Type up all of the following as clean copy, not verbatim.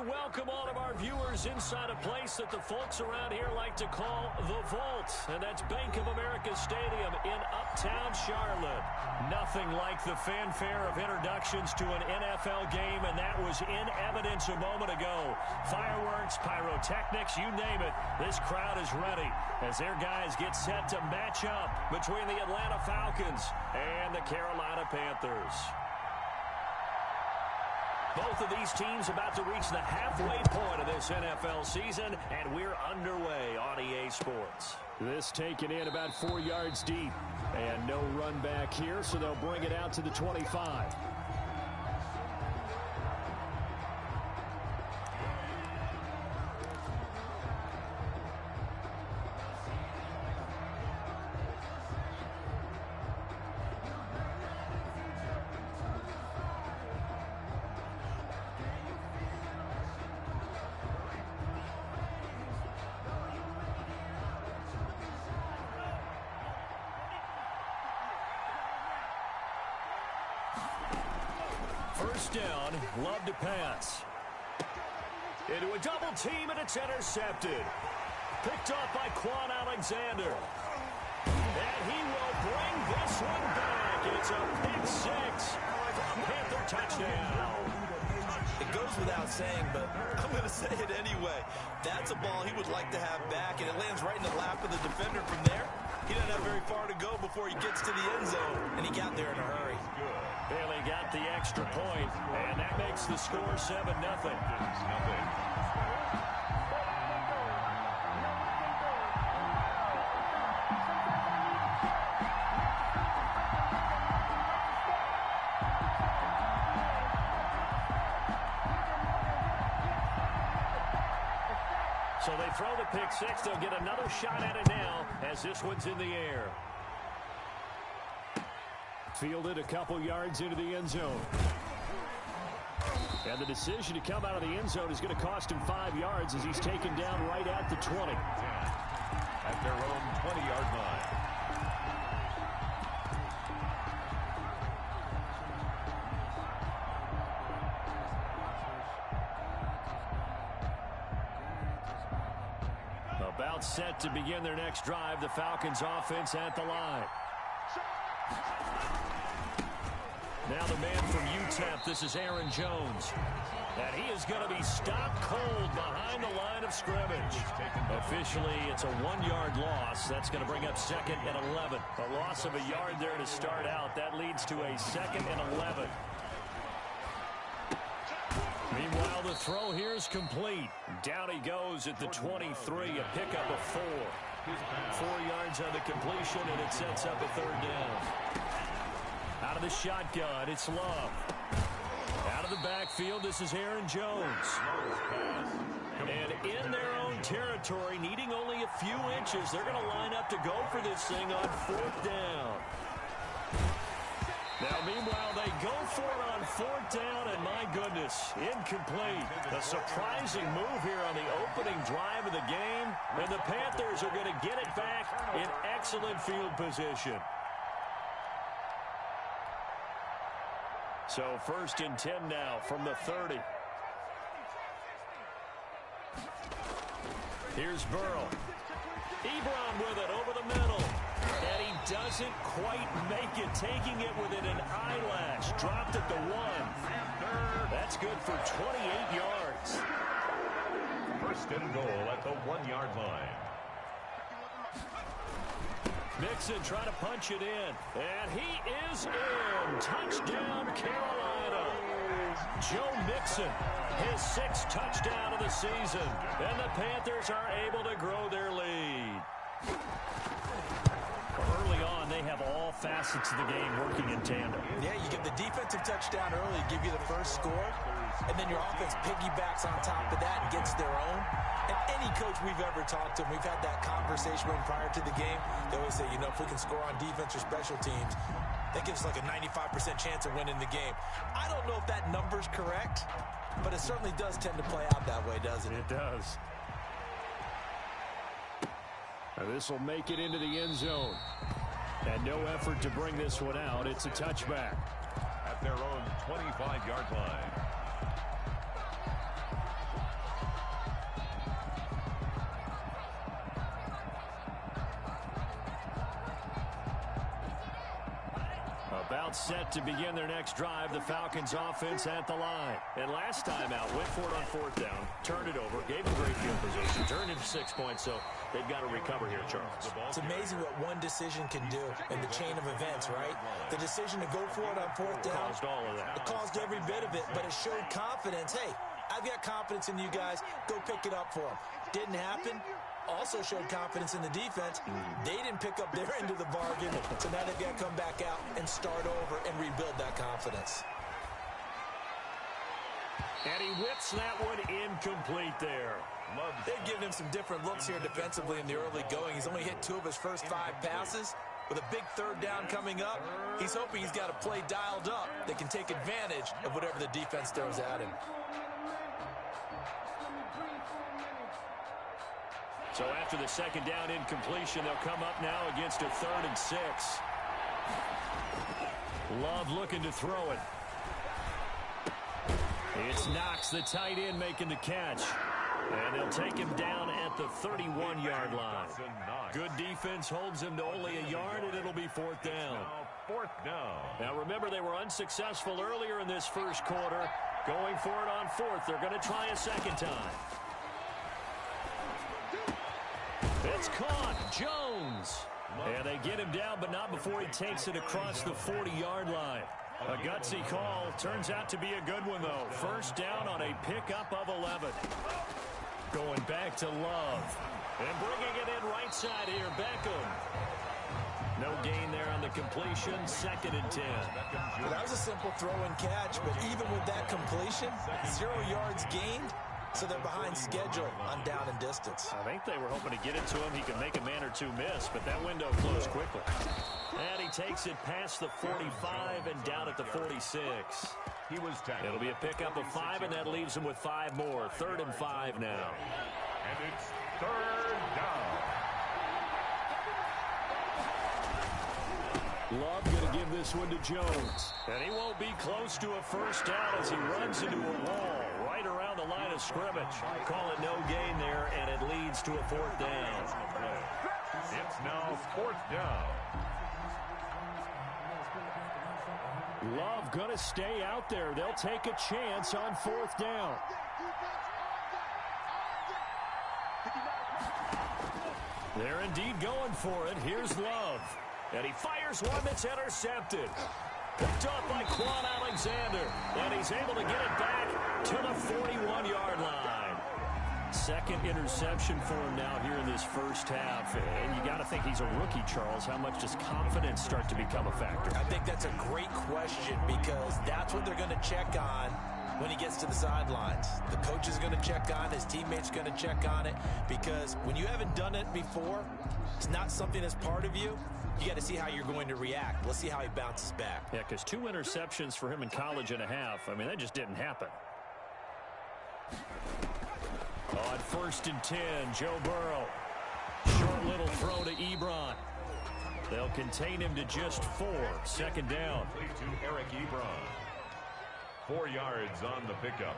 welcome all of our viewers inside a place that the folks around here like to call the Vault, and that's Bank of America Stadium in Uptown Charlotte. Nothing like the fanfare of introductions to an NFL game, and that was in evidence a moment ago. Fireworks, pyrotechnics, you name it, this crowd is ready as their guys get set to match up between the Atlanta Falcons and the Carolina Panthers. Both of these teams about to reach the halfway point of this NFL season, and we're underway on EA Sports. This taken in about 4 yards deep, and no run back here, so they'll bring it out to the 25. First down, love to pass. Into a double team, and it's intercepted. Picked up by Quan Alexander. And he will bring this one back. It's a pick six. Panther touchdown. It goes without saying, but I'm going to say it anyway. That's a ball he would like to have back, and it lands right in the lap of the defender from there. He doesn't have very far to go before he gets to the end zone, and he got there in a hurry. Bailey got the extra point, and that makes the score 7-0. So they throw the pick six. They'll get another shot at it now as this one's in the air. Fielded a couple yards into the end zone. And the decision to come out of the end zone is going to cost him 5 yards as he's taken down right at the 20. At their own 20-yard line. About set to begin their next drive, the Falcons offense at the line. Now the man from UTEP, this is Aaron Jones. And he is going to be stopped cold behind the line of scrimmage. Officially, it's a 1-yard loss. That's going to bring up 2nd and 11. A loss of a yard there to start out. That leads to a 2nd and 11. Meanwhile, the throw here is complete. Down he goes at the 23, a pickup of 4. 4 yards on the completion, and it sets up a 3rd down. Out of the shotgun, it's Love. Out of the backfield, this is Aaron Jones. And in their own territory, needing only a few inches, they're going to line up to go for this thing on 4th down. Now, meanwhile, they go for it on 4th down, and my goodness, incomplete. A surprising move here on the opening drive of the game, and the Panthers are going to get it back in excellent field position. So 1st and 10 now from the 30. Here's Burrow. Ebron with it over the middle. And he doesn't quite make it, taking it within an eyelash. Dropped at the 1. That's good for 28 yards. 1st and goal at the 1-yard line. Mixon trying to punch it in. And he is in. Touchdown, Carolina. Joe Mixon, his 6th touchdown of the season. And the Panthers are able to grow their lead. Early on, they have all facets of the game working in tandem. Yeah, you get the defensive touchdown early, give you the first score, and then your offense piggybacks on top of that and gets their own. And any coach we've ever talked to, we've had that conversation with prior to the game, they always say, you know, if we can score on defense or special teams, that gives us like a 95% chance of winning the game. I don't know if that number's correct, but it certainly does tend to play out that way, doesn't it? It does. Now this will make it into the end zone. And no effort to bring this one out. It's a touchback. At their own 25-yard line. About set to begin their next drive. The Falcons offense at the line. And last time out, went for it on fourth down, turned it over, gave them great field position, turned into 6 points, so they've got to recover here, Charles. It's amazing what one decision can do in the chain of events, right? The decision to go for it on fourth down. Caused all of that. It caused every bit of it, but it showed confidence. Hey, I've got confidence in you guys. Go pick it up for them. Didn't happen. Also showed confidence in the defense. They didn't pick up their end of the bargain, so now they've got to come back out and start over and rebuild that confidence. And he whips that one incomplete there. They've given him some different looks here defensively in the early going. He's only hit 2 of his first 5 passes. With a big third down coming up, he's hoping he's got a play dialed up that can take advantage of whatever the defense throws at him. So after the second down incompletion, they'll come up now against a 3rd and 6. Love looking to throw it. It's Knox, the tight end, making the catch. And they'll take him down at the 31-yard line. Good defense holds him to only a yard, and it'll be 4th down. Now remember, they were unsuccessful earlier in this first quarter. Going for it on 4th. They're going to try a second time. It's caught. Jones. And they get him down, but not before he takes it across the 40-yard line. A gutsy call. Turns out to be a good one, though. First down on a pickup of 11. Going back to Love. And bringing it in right side here, Beckham. No gain there on the completion. 2nd and 10. Well, that was a simple throw and catch, but even with that completion, 0 yards gained. So they're behind schedule on down and distance. I think they were hoping to get it to him. He could make a man or two miss, but that window closed quickly. And he takes it past the 45 and down at the 46. It'll be a pickup of 5, and that leaves him with 5 more. 3rd and 5 now. And it's 3rd down. Love going to give this one to Jones. And he won't be close to a first down as he runs into a wall right around the line of scrimmage. Call it no gain there, and it leads to a 4th down. It's now 4th down. Love going to stay out there. They'll take a chance on 4th down. They're indeed going for it. Here's Love. And he fires one that's intercepted. Picked up by Quan Alexander. And he's able to get it back to the 41-yard line. 2nd interception for him now here in this first half. And you got to think he's a rookie, Charles. How much does confidence start to become a factor? I think that's a great question because that's what they're going to check on when he gets to the sidelines. The coach is going to check on it. His teammates are going to check on it because when you haven't done it before, it's not something that's part of you. You got to see how you're going to react. Let's see how he bounces back. Yeah, because 2 interceptions for him in college and a half. I mean, that just didn't happen. On 1st and 10, Joe Burrow. Short little throw to Ebron. They'll contain him to just 4. 2nd down. To Eric Ebron. 4 yards on the pickup.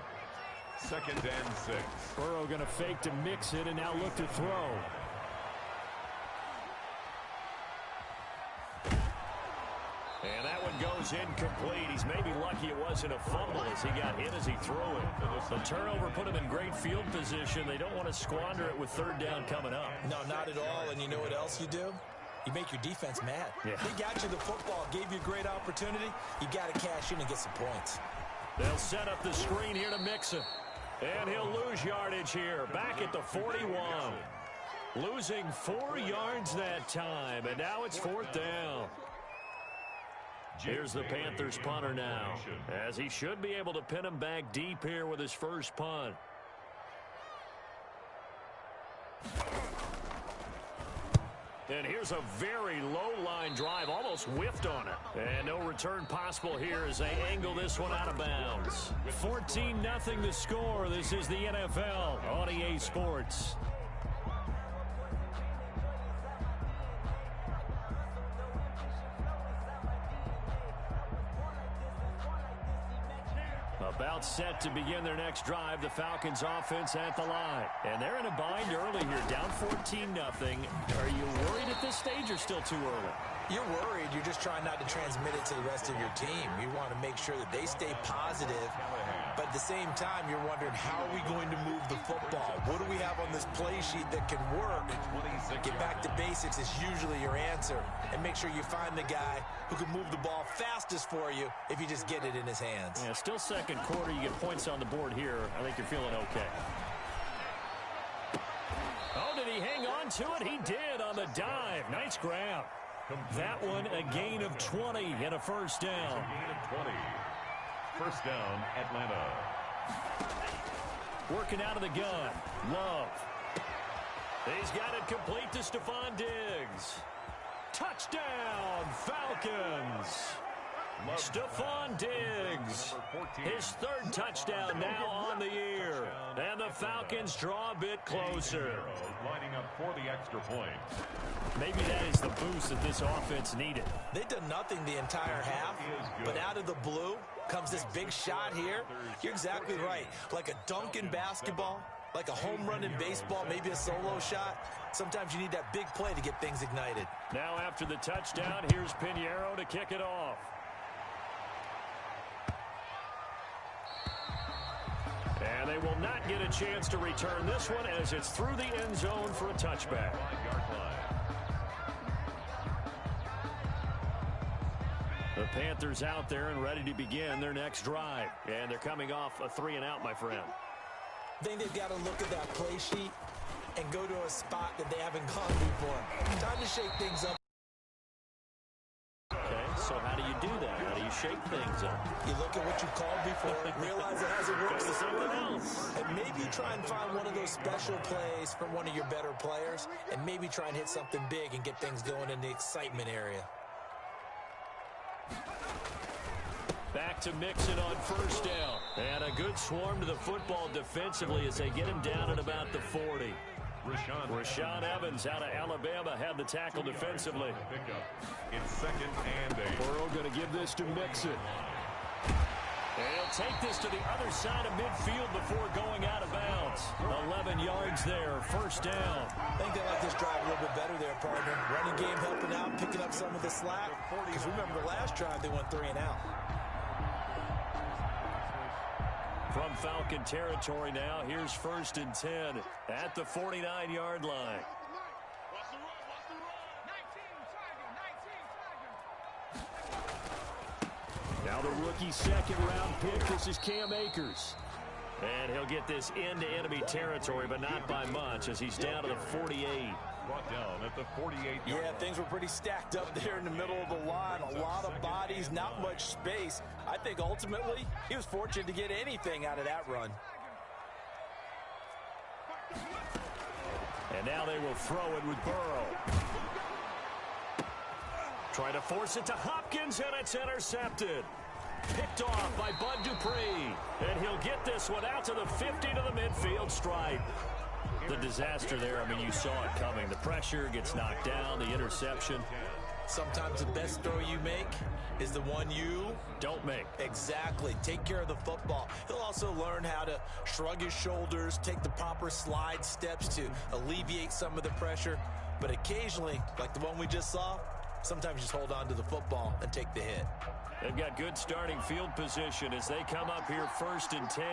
2nd and 6. Burrow going to fake to mix it and now look to throw. And that one goes incomplete. He's maybe lucky it wasn't a fumble as he got hit as he threw it. The turnover put him in great field position. They don't want to squander it with 3rd down coming up. No, not at all. And you know what else you do? You make your defense mad. Yeah. He got you the football, gave you a great opportunity. You got to cash in and get some points. They'll set up the screen here to Mixon. And he'll lose yardage here. Back at the 41. Losing 4 yards that time. And now it's 4th down. Here's the Panthers punter now, as he should be able to pin him back deep here with his first punt. And here's a very low-line drive, almost whiffed on it. And no return possible here as they angle this one out of bounds. 14-0 the score. This is the NFL on EA Sports. About set to begin their next drive, the Falcons offense at the line. And they're in a bind early here, down 14-0. Are you worried at this stage or still too early? You're worried. You're just trying not to transmit it to the rest of your team. You want to make sure that they stay positive. But at the same time, you're wondering, how are we going to move the football? What do we have on this play sheet that can work? Get back to basics is usually your answer. And make sure you find the guy who can move the ball fastest for you if you just get it in his hands. Yeah, still second quarter. You get points on the board here. I think you're feeling okay. Oh, did he hang on to it? He did on the dive. Nice grab. That one a gain of 20 and a first down. Gain of 20. First down, Atlanta. Working out of the gun. Love. He's got it complete to Stephon Diggs. Touchdown, Falcons. Stephon Diggs, his third touchdown now on the year. And the Falcons draw a bit closer. Lining up for the extra point. Maybe that is the boost that this offense needed. They've done nothing the entire half, but out of the blue comes this big shot here. You're exactly right. Like a dunk in basketball, like a home run in baseball, maybe a solo shot. Sometimes you need that big play to get things ignited. Now after the touchdown, here's Pinheiro to kick it off. And they will not get a chance to return this one as it's through the end zone for a touchback. The Panthers out there and ready to begin their next drive. And thee coming off a 3-and-out, my friend. I think they've got to look at that play sheet and go to a spot that they haven't gone before. Time to shake things up. Okay, so how do you do that? How do you shake things up? You look at what you called before, realize it hasn't worked the same else. And maybe try and find one of those special plays from one of your better players, and maybe try and hit something big and get things going in the excitement area. Back to Mixon on first down. And a good swarm to the football defensively as they get him down at about the 40. Rashaan Evans out of Alabama had the tackle defensively. It's second and 8. Burrow going to give this to Mixon. And he'll take this to the other side of midfield before going out of bounds. 11 yards there, first down. I think they like this drive a little bit better there, partner. Running game helping out, picking up some of the slack. Because remember the last drive, they went 3-and-out. From Falcon territory now, here's first and 10 at the 49-yard line. Now the rookie second-round pick, this is Cam Akers. And he'll get this into enemy territory, but not by much as he's down to the 48. Brought down at the 48. Yeah, things were pretty stacked up there in the middle of the line. A lot of bodies, not much space. I think ultimately he was fortunate to get anything out of that run. And now they will throw it with Burrow. Trying to force it to Hopkins, and it's intercepted. Picked off by Bud Dupree. And he'll get this one out to the 50 to the midfield stripe. The disaster there, I mean, you saw it coming. The pressure gets knocked down, the interception. Sometimes the best throw you make is the one you don't make. Exactly. Take care of the football. He'll also learn how to shrug his shoulders, take the proper slide steps to alleviate some of the pressure. But occasionally, like the one we just saw, sometimes just hold on to the football and take the hit. They've got good starting field position as they come up here first and 10,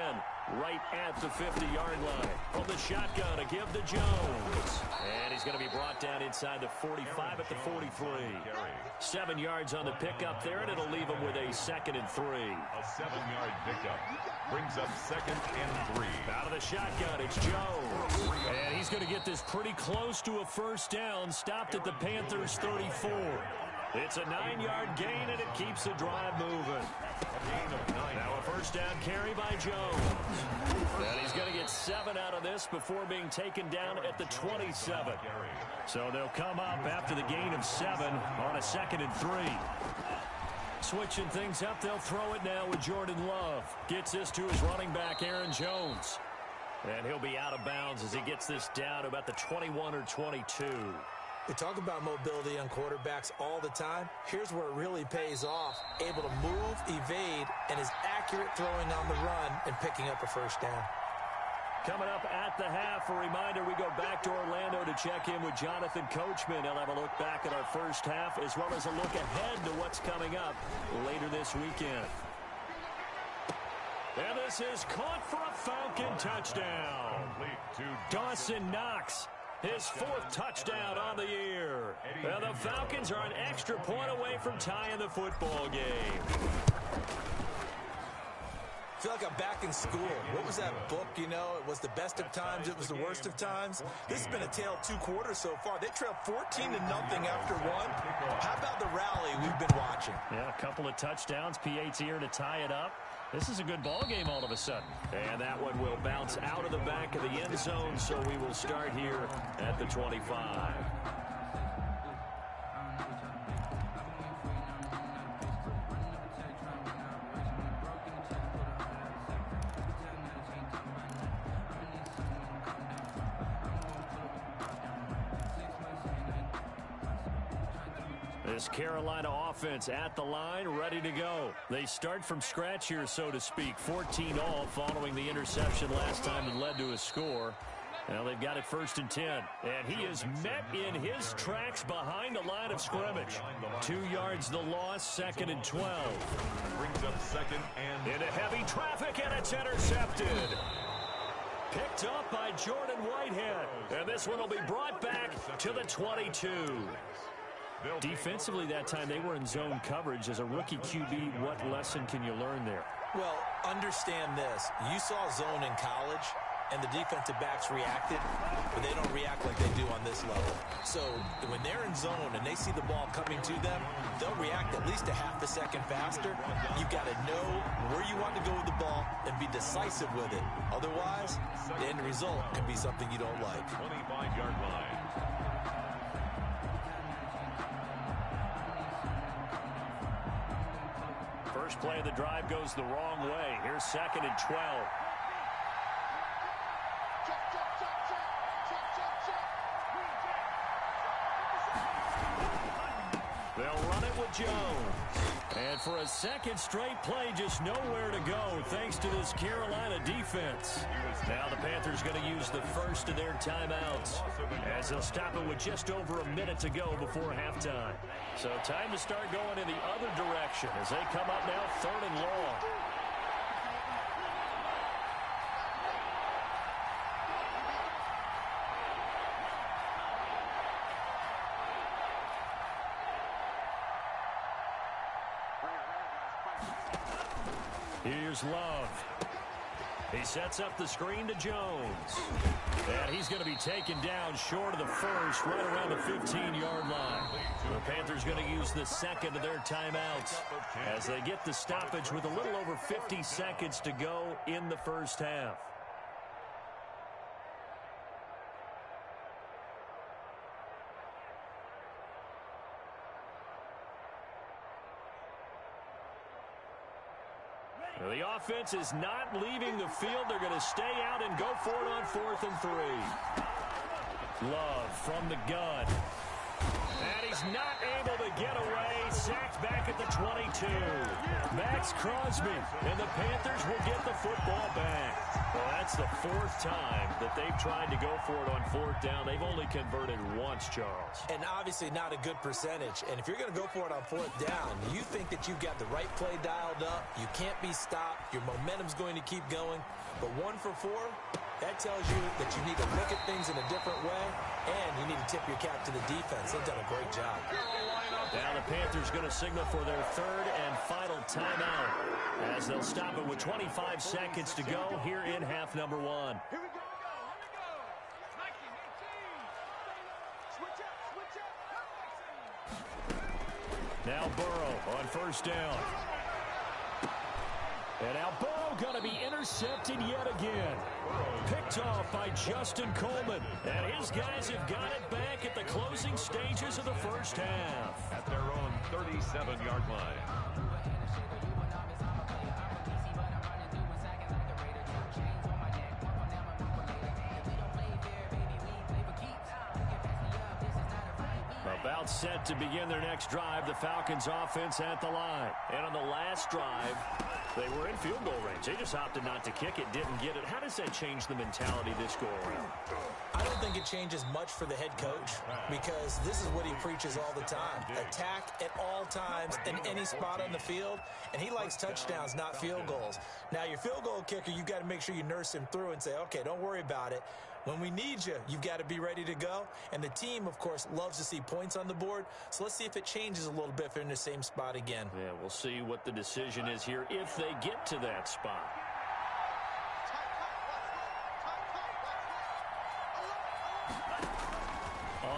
right at the 50-yard line. From the shotgun, a give to Jones. And he's going to be brought down inside the 45 at the 43. 7 yards on the pickup there, and it'll leave him with a 2nd and 3. A 7-yard pickup brings up 2nd and 3. Out of the shotgun, it's Jones. And he's going to get this pretty close to a first down, stopped at the Panthers' 34. It's a 9-yard gain, and it keeps the drive moving. Now a first down carry by Jones. And he's going to get 7 out of this before being taken down at the 27. So they'll come up after the gain of 7 on a 2nd and 3. Switching things up, they'll throw it now with Jordan Love. Gets this to his running back, Aaron Jones. And he'll be out of bounds as he gets this down to about the 21 or 22. We talk about mobility on quarterbacks all the time. Here's where it really pays off. Able to move, evade, and is accurate throwing on the run and picking up a first down. Coming up at the half, a reminder, we go back to Orlando to check in with Jonathan Coachman. He'll have a look back at our first half as well as a look ahead to what's coming up later this weekend. And this is caught for a Falcon touchdown. Dawson Knox, his 4th touchdown on the year. And the Falcons are an extra point away from tying the football game. I feel like I'm back in school. What was that book, you know? It was the best of times, it was the worst of times. This has been a tale of 2 quarters so far. They trailed 14-0 after 1. How about the rally we've been watching? Yeah, a couple of touchdowns. P8's here to tie it up. This is a good ball game all of a sudden. And that one will bounce out of the back of the end zone, so we will start here at the 25. This Carolina offense at the line, ready to go. They start from scratch here, so to speak. 14-all following the interception last time that led to a score. Now they've got it 1st and 10. And he is met in his tracks behind the line of scrimmage. 2 yards the loss, 2nd and 12. Brings up 2nd and... Into heavy traffic, and it's intercepted. Picked up by Jordan Whitehead. And this one will be brought back to the 22. Defensively that time, they were in zone coverage. As a rookie QB, what lesson can you learn there? Well, understand this. You saw zone in college, and the defensive backs reacted, but they don't react like they do on this level. So when they're in zone and they see the ball coming to them, they'll react at least a half a second faster. You've got to know where you want to go with the ball and be decisive with it. Otherwise, the end result can be something you don't like. 25-yard line. First play of the drive goes the wrong way. Here's 2nd and 12. They'll run it with Jones. And for a 2nd straight play, just nowhere to go thanks to this Carolina defense. Now the Panthers going to use the first of their timeouts as they'll stop it with just over a minute to go before halftime. So time to start going in the other direction as they come up now 3rd and long. Here's Love. He sets up the screen to Jones. And he's going to be taken down short of the first, right around the 15-yard line. The Panthers going to use the 2nd of their timeouts as they get the stoppage with a little over 50 seconds to go in the first half. The offense is not leaving the field. They're going to stay out and go for it on 4th and 3. Love from the gun. And he's not able to get away. Sacked back at the 22. Max Crosby. And the Panthers will get the football back. Well, that's the 4th time that they've tried to go for it on 4th down. They've only converted once, Charles. And obviously not a good percentage. And if you're going to go for it on 4th down, you think that you've got the right play dialed up. You can't be stopped. Your momentum's going to keep going. But 1 for 4, that tells you that you need to look at things in a different way, and you need to tip your cap to the defense. They've done a great job. Now the Panthers going to signal for their 3rd and final timeout as they'll stop it with 25 seconds to go here in half number 1. Now Burrow on 1st down. And now Burrow going to be intercepted yet again. Picked off by Justin Coleman. And his guys have got it back at the closing stages of the first half. At their own 37-yard line. About set to begin their next drive, the Falcons offense at the line. And on the last drive, they were in field goal range. They just opted not to kick it, didn't get it. How does that change the mentality this go around? I don't think it changes much for the head coach because this is what he preaches all the time. Attack at all times in any spot on the field, and he likes touchdowns, not field goals. Now, your field goal kicker, you've got to make sure you nurse him through and say, okay, don't worry about it. When we need you, you've got to be ready to go. And the team, of course, loves to see points on the board. So let's see if it changes a little bit if they're in the same spot again. Yeah, we'll see what the decision is here if they get to that spot.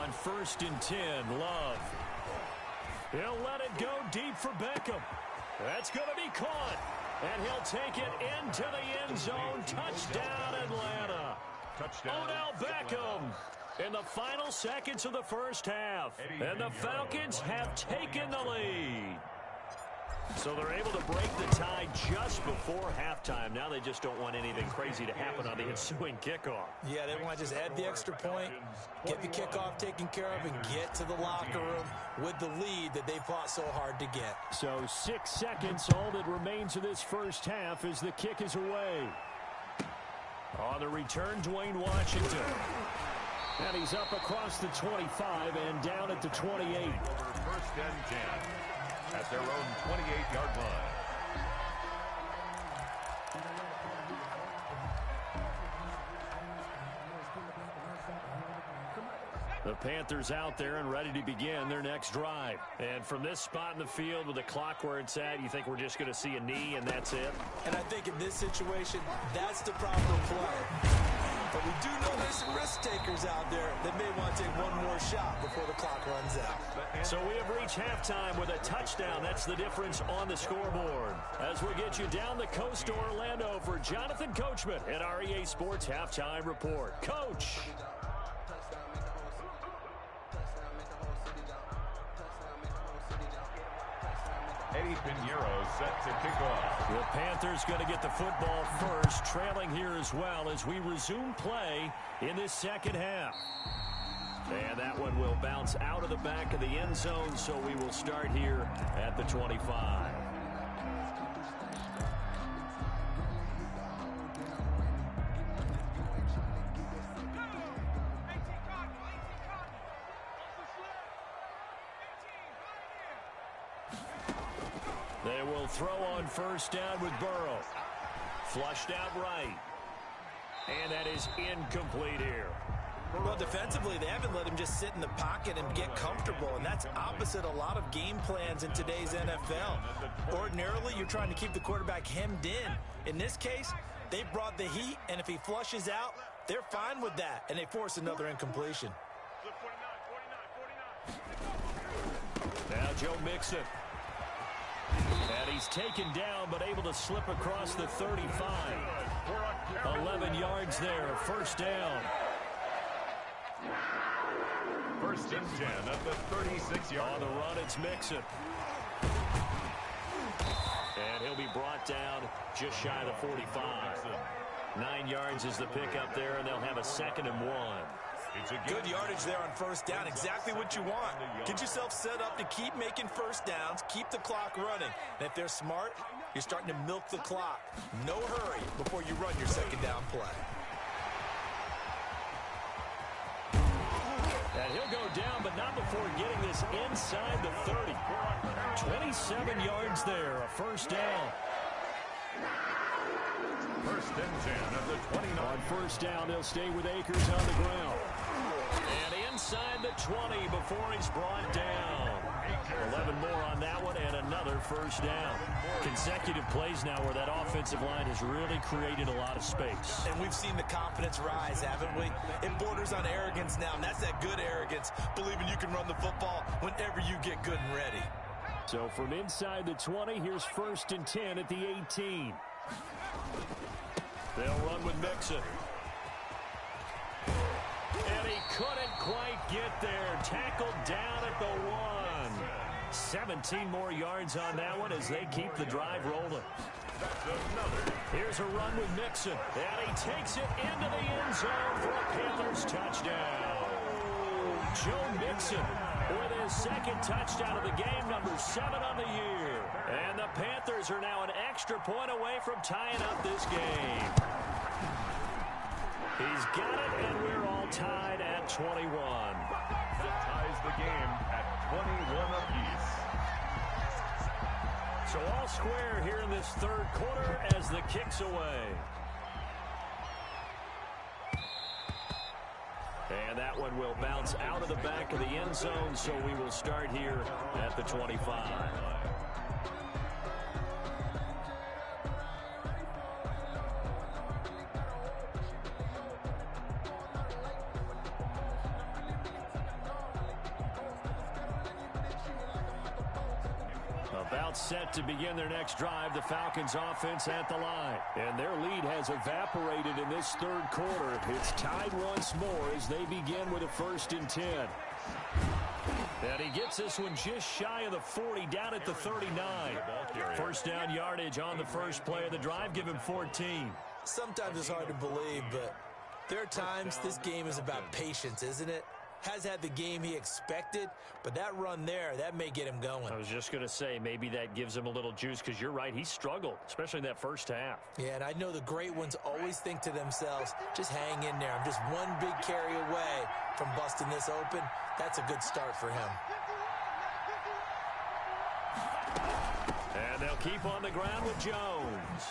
On 1st and 10, Love. He'll let it go deep for Beckham. That's going to be caught. And he'll take it into the end zone. Touchdown, Atlanta. Odell Beckham in the final seconds of the first half. And the Falcons have taken the lead. So they're able to break the tie just before halftime. Now they just don't want anything crazy to happen on the ensuing kickoff. Yeah, they want to just add the extra point, get the kickoff taken care of, and get to the locker room with the lead that they fought so hard to get. So 6 seconds, all that remains of this first half as the kick is away. On the return, Dwayne Washington. And he's up across the 25 and down at the 28. 1st and 10 at their own 28-yard line. The Panthers out there and ready to begin their next drive. And from this spot in the field with the clock where it's at, you think we're just going to see a knee and that's it? And I think in this situation, that's the proper play. But we do know there's some risk takers out there that may want to take one more shot before the clock runs out. So we have reached halftime with a touchdown. That's the difference on the scoreboard. As we get you down the coast to Orlando for Jonathan Coachman at our EA Sports Halftime Report. Coach. Eddie Pinheiro set to kick off. The Panthers going to get the football first, trailing here as well as we resume play in this second half. And that one will bounce out of the back of the end zone, so we will start here at the 25. They will throw on 1st down with Burrow. Flushed out right. And that is incomplete here. Well, defensively, they haven't let him just sit in the pocket and get comfortable, and that's opposite a lot of game plans in today's NFL. Ordinarily, you're trying to keep the quarterback hemmed in. In this case, they brought the heat, and if he flushes out, they're fine with that, and they force another incompletion. Now Joe Mixon. And he's taken down, but able to slip across the 35. 11 yards there, 1st down. 1st and 10 at the 36-yard. On the run, it's Mixon. And he'll be brought down just shy of the 45. 9 yards is the pickup there, and they'll have a 2nd and 1. It's a good yardage there on 1st down. Exactly what you want. Get yourself set up to keep making 1st downs, keep the clock running. And if they're smart, you're starting to milk the clock. No hurry before you run your 2nd down play. And he'll go down, but not before getting this inside the 30. 27 yards there, a 1st down. 1st and 10 at the 29. On 1st down, they'll stay with Akers on the ground. And inside the 20 before he's brought down. 11 more on that one and another 1st down. Consecutive plays now where that offensive line has really created a lot of space. And we've seen the confidence rise, haven't we? It borders on arrogance now, and that's that good arrogance, believing you can run the football whenever you get good and ready. So from inside the 20, here's 1st and 10 at the 18. They'll run with Mixon. And he couldn't quite get there. Tackled down at the 1. 17 more yards on that one as they keep the drive rolling. Here's a run with Mixon. And he takes it into the end zone for a Panthers touchdown. Joe Mixon with his second touchdown of the game, number 7 on the year. And the Panthers are now an extra point away from tying up this game. He's got it, and we're all tied at 21. That ties the game at 21 apiece. So all square here in this third quarter as the kick's away. And that one will bounce out of the back of the end zone, so we will start here at the 25. About set to begin their next drive, the Falcons offense at the line. And their lead has evaporated in this third quarter. It's tied once more as they begin with a 1st and 10. And he gets this one just shy of the 40, down at the 39. First down yardage on the first play of the drive, give him 14. Sometimes it's hard to believe, but there are times this game is about patience, isn't it? Has had the game he expected, but that run there, that may get him going. I was just going to say, maybe that gives him a little juice, because you're right, he struggled, especially in that first half. Yeah, and I know the great ones always think to themselves, just hang in there. I'm just one big carry away from busting this open. That's a good start for him. And they'll keep on the ground with Jones.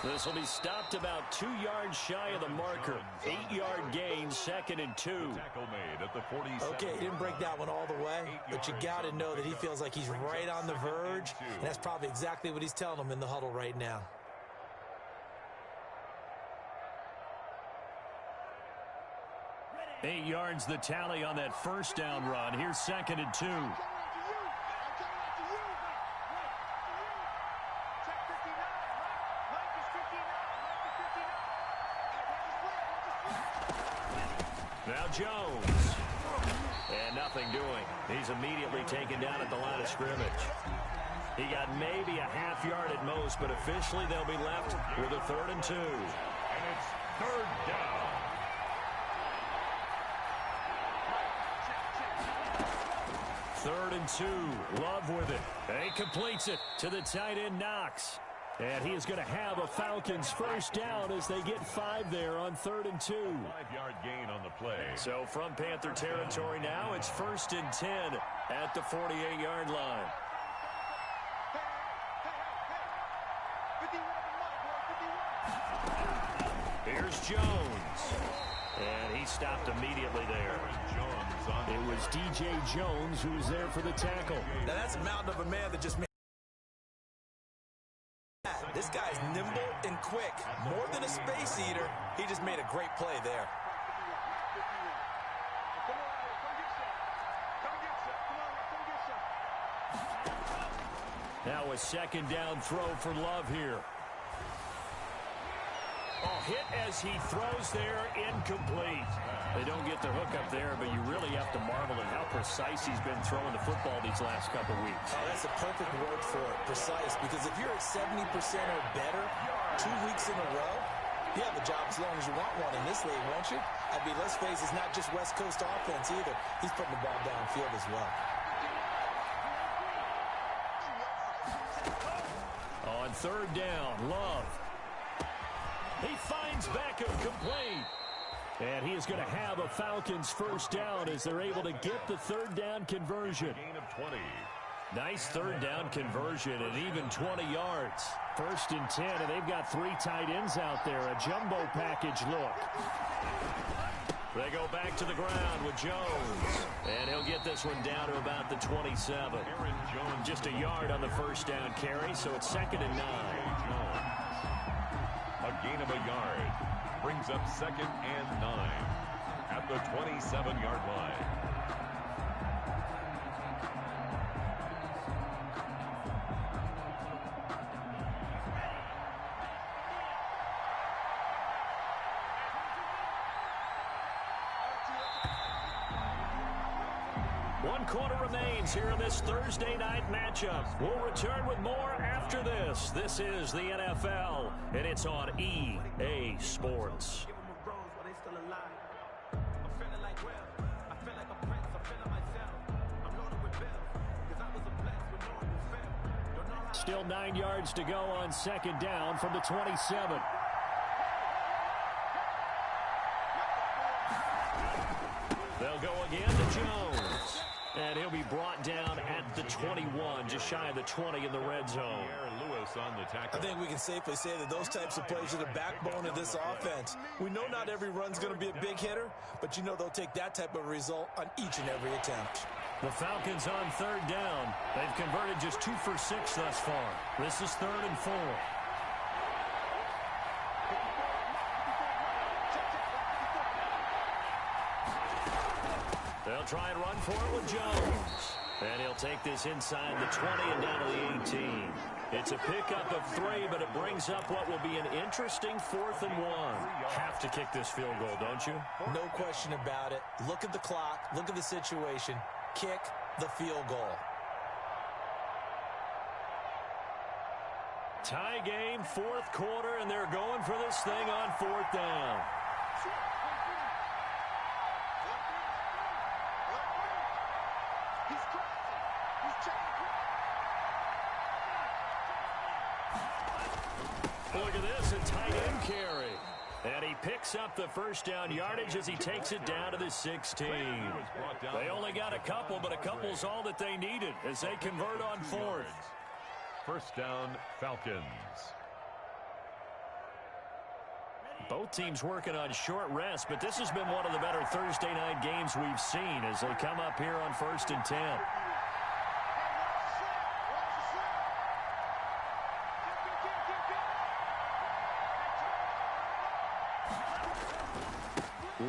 This will be stopped about 2 yards shy of the marker. 8-yard gain, 2nd and 2. Tackle made at the 47. Okay, he didn't break that one all the way, but you got to know that he feels like he's right on the verge, and that's probably exactly what he's telling them in the huddle right now. Eight yards the tally on that first down run. Here's 2nd and 2. Now Jones. And nothing doing. He's immediately taken down at the line of scrimmage. He got maybe a half yard at most, but officially they'll be left with a 3rd and 2. And it's 3rd down. Third and 2. Love with it. And he completes it to the tight end, Knox. And he is going to have a Falcons first down as they get 5 there on 3rd and 2. 5-yard gain on the play. So from Panther territory now, it's 1st and 10 at the 48-yard line. Here's Jones. And he stopped immediately there. It was DJ Jones who was there for the tackle. Now that's a mountain of a man that just made. This guy's nimble and quick. More than a space eater, he just made a great play there. Now a 2nd down throw for Love here. Hit as he throws there, incomplete. They don't get the hook up there, but you really have to marvel at how precise he's been throwing the football these last couple weeks. Oh, that's a perfect word for it, precise, because if you're at 70% or better 2 weeks in a row, you have a job as long as you want one in this league, won't you? I mean, let's face it, it's not just West Coast offense either. He's putting the ball downfield as well. On 3rd down, Love. He finds Beckham complete. And he is going to have a Falcons first down as they're able to get the 3rd down conversion. Gain of 20. Nice 3rd down conversion and even 20 yards. 1st and 10, and they've got 3 tight ends out there. A jumbo package look. They go back to the ground with Jones. And he'll get this one down to about the 27. Aaron Jones. Just a yard on the first down carry, so it's 2nd and 9. A gain of a yard. Brings up 2nd and 9 at the 27-yard line. One quarter remains here in this Thursday night matchup. We'll return with more after this. This is the NFL, and it's on EA Sports. Still 9 yards to go on second down from the 27. They'll go again to Jones. And he'll be brought down at the 21, just shy of the 20 in the red zone. I think we can safely say that those types of plays are the backbone of this offense. We know not every run's going to be a big hitter, but you know they'll take that type of result on each and every attempt. The Falcons on third down. They've converted just 2 for 6 thus far. This is 3rd and 4. They'll try and run for it with Jones. And he'll take this inside the 20 and down to the 18. It's a pickup of 3, but it brings up what will be an interesting 4th and 1. Have to kick this field goal, don't you? No question about it. Look at the clock. Look at the situation. Kick the field goal. Tie game, 4th quarter, and they're going for this thing on 4th down. Look at this, a tight end carry. And he picks up the first down yardage as he takes it down to the 16. They only got a couple, but a couple's all that they needed as they convert on 4th. First down, Falcons. Both teams working on short rest, but this has been one of the better Thursday night games we've seen as they come up here on 1st and 10.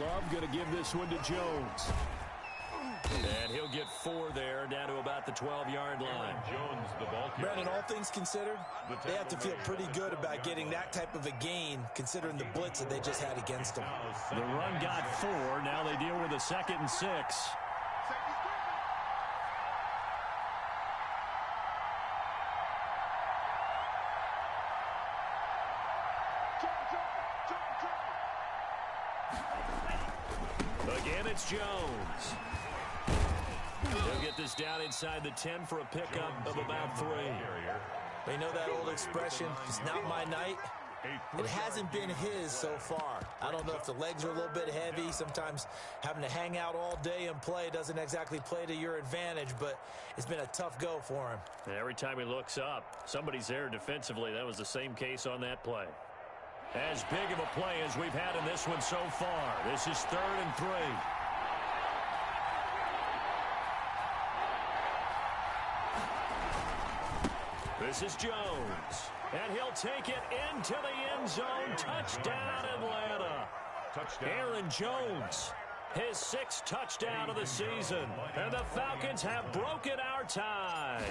Love going to give this one to Jones. And he'll get 4 there, down to about the 12-yard line. Jones, the ball carrier. Brandon, all things considered, they have to feel pretty good about getting that type of a gain, considering the blitz that they just had against them. The run got 4. Now they deal with a 2nd and 6. Again, it's Jones. He'll get this down inside the 10 for a pickup of about 3. They know that old expression, it's not my night. It hasn't been his so far. I don't know if the legs are a little bit heavy. Sometimes having to hang out all day and play doesn't exactly play to your advantage, but it's been a tough go for him. And every time he looks up, somebody's there defensively. That was the same case on that play. As big of a play as we've had in this one so far. This is 3rd and 3. This is Jones. And he'll take it into the end zone. Touchdown, Atlanta. Touchdown. Aaron Jones, his 6th touchdown of the season. And the Falcons have broken our tie.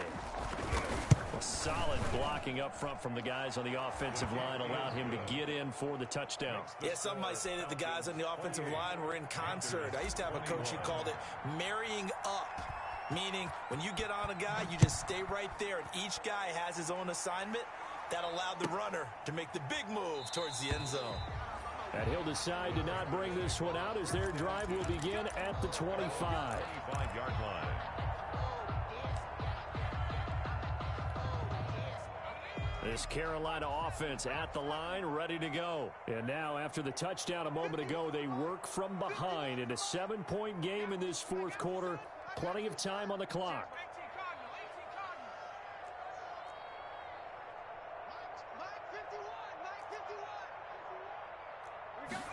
Solid blocking up front from the guys on the offensive line allowed him to get in for the touchdown. Yeah, some might say that the guys on the offensive line were in concert. I used to have a coach who called it marrying up, meaning when you get on a guy, you just stay right there, and each guy has his own assignment. That allowed the runner to make the big move towards the end zone. And he'll decide to not bring this one out as their drive will begin at the 25. 25-yard line. This Carolina offense at the line, ready to go. And now, after the touchdown a moment ago, they work from behind in a 7-point game in this 4th quarter. Plenty of time on the clock.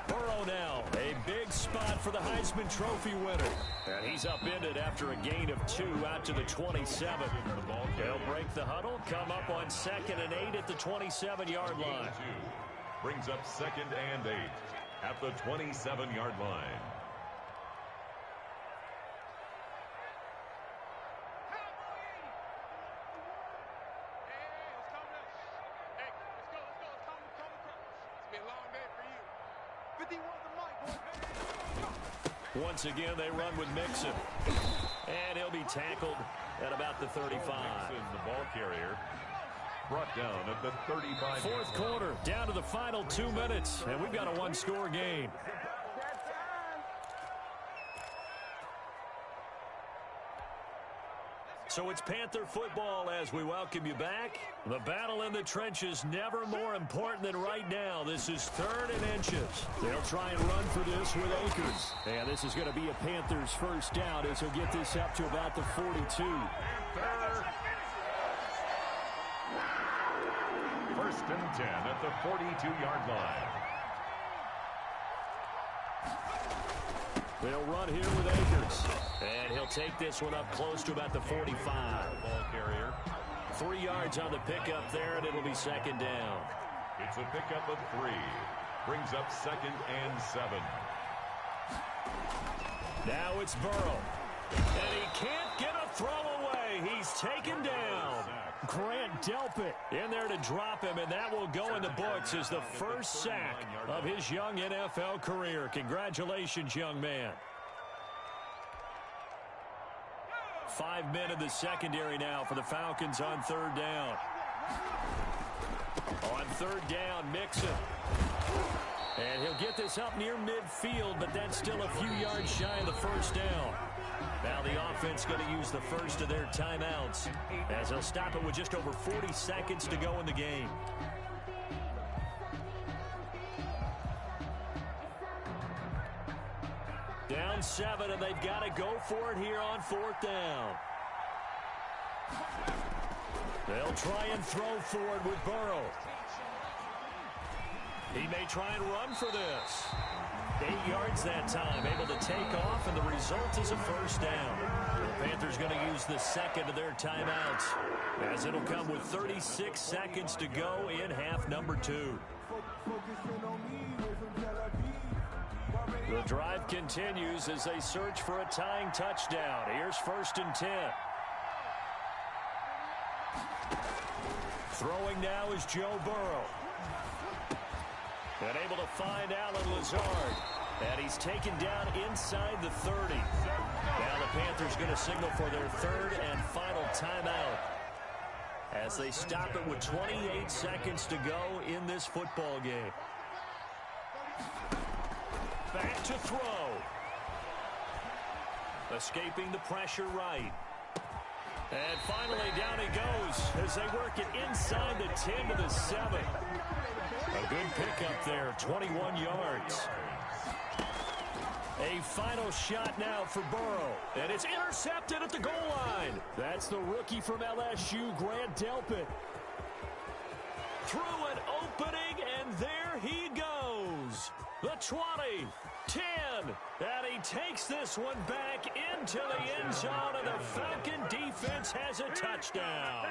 Burrow now, a big spot for the Heisman Trophy winner. And he's upended after a gain of 2 out to the 27. They'll break the huddle, come up on 2nd and 8 at the 27-yard line. Brings up 2nd and 8 at the 27-yard line. Once again, they run with Mixon. And he'll be tackled at about the 35. Mixon, the ball carrier, brought down at the 35. 4th quarter, down to the final 2 minutes. And we've got a 1-score game. So it's Panther football as we welcome you back. The battle in the trenches never more important than right now. This is 3rd and inches. They'll try and run for this with Akers. And this is going to be a Panthers first down as he'll get this up to about the 42. First and 10 at the 42-yard line. They'll run here with Akers. And he'll take this one up close to about the 45. Ball carrier. 3 yards on the pickup there, and it'll be second down. It's a pickup of 3. Brings up 2nd and 7. Now it's Burrow. And he can't get a throw away. He's taken down. Grant Delpit in there to drop him, and that will go in the books as the first sack of his young NFL career. Congratulations, young man. 5 men in the secondary now for the Falcons on 3rd down. On 3rd down, Mixon. And he'll get this up near midfield, but that's still a few yards shy of the first down. Now the offense going to use the first of their timeouts as they'll stop it with just over 40 seconds to go in the game. Down 7, and they've got to go for it here on 4th down. They'll try and throw forward with Burrow. He may try and run for this. 8 yards that time, able to take off, and the result is a first down. The Panthers going to use the second of their timeouts as it'll come with 36 seconds to go in half number 2. The drive continues as they search for a tying touchdown. Here's 1st and 10. Throwing now is Joe Burrow. And able to find Allen Lazard. And he's taken down inside the 30. Now the Panthers going to signal for their 3rd and final timeout as they stop it with 28 seconds to go in this football game. Back to throw. Escaping the pressure right. And finally down he goes as they work it inside the 10 to the 7. A good pickup there, 21 yards. A final shot now for Burrow. And it's intercepted at the goal line. That's the rookie from LSU, Grant Delpit. Through an opening, and there he goes. The 20, 10, and he takes this one back into the end zone, and the Falcon defense has a touchdown.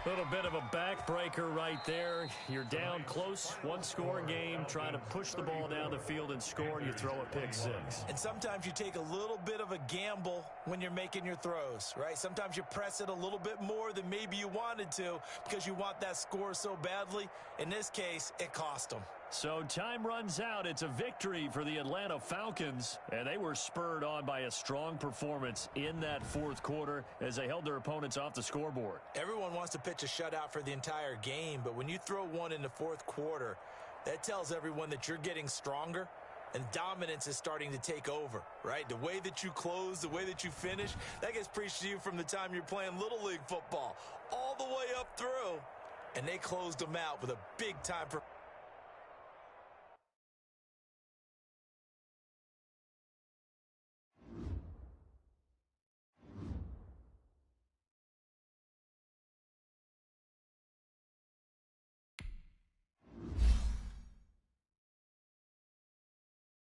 A little bit of a backbreaker right there. You're down close, 1-score game, trying to push the ball down the field and score, and you throw a pick 6. And sometimes you take a little bit of a gamble when you're making your throws, right? Sometimes you press it a little bit more than maybe you wanted to because you want that score so badly. In this case, it cost them. So time runs out. It's a victory for the Atlanta Falcons, and they were spurred on by a strong performance in that 4th quarter as they held their opponents off the scoreboard. Everyone wants to pitch a shutout for the entire game, but when you throw one in the 4th quarter, that tells everyone that you're getting stronger and dominance is starting to take over, right? The way that you close, the way that you finish, that gets preached to you from the time you're playing Little League football all the way up through, and they closed them out with a big-time performance.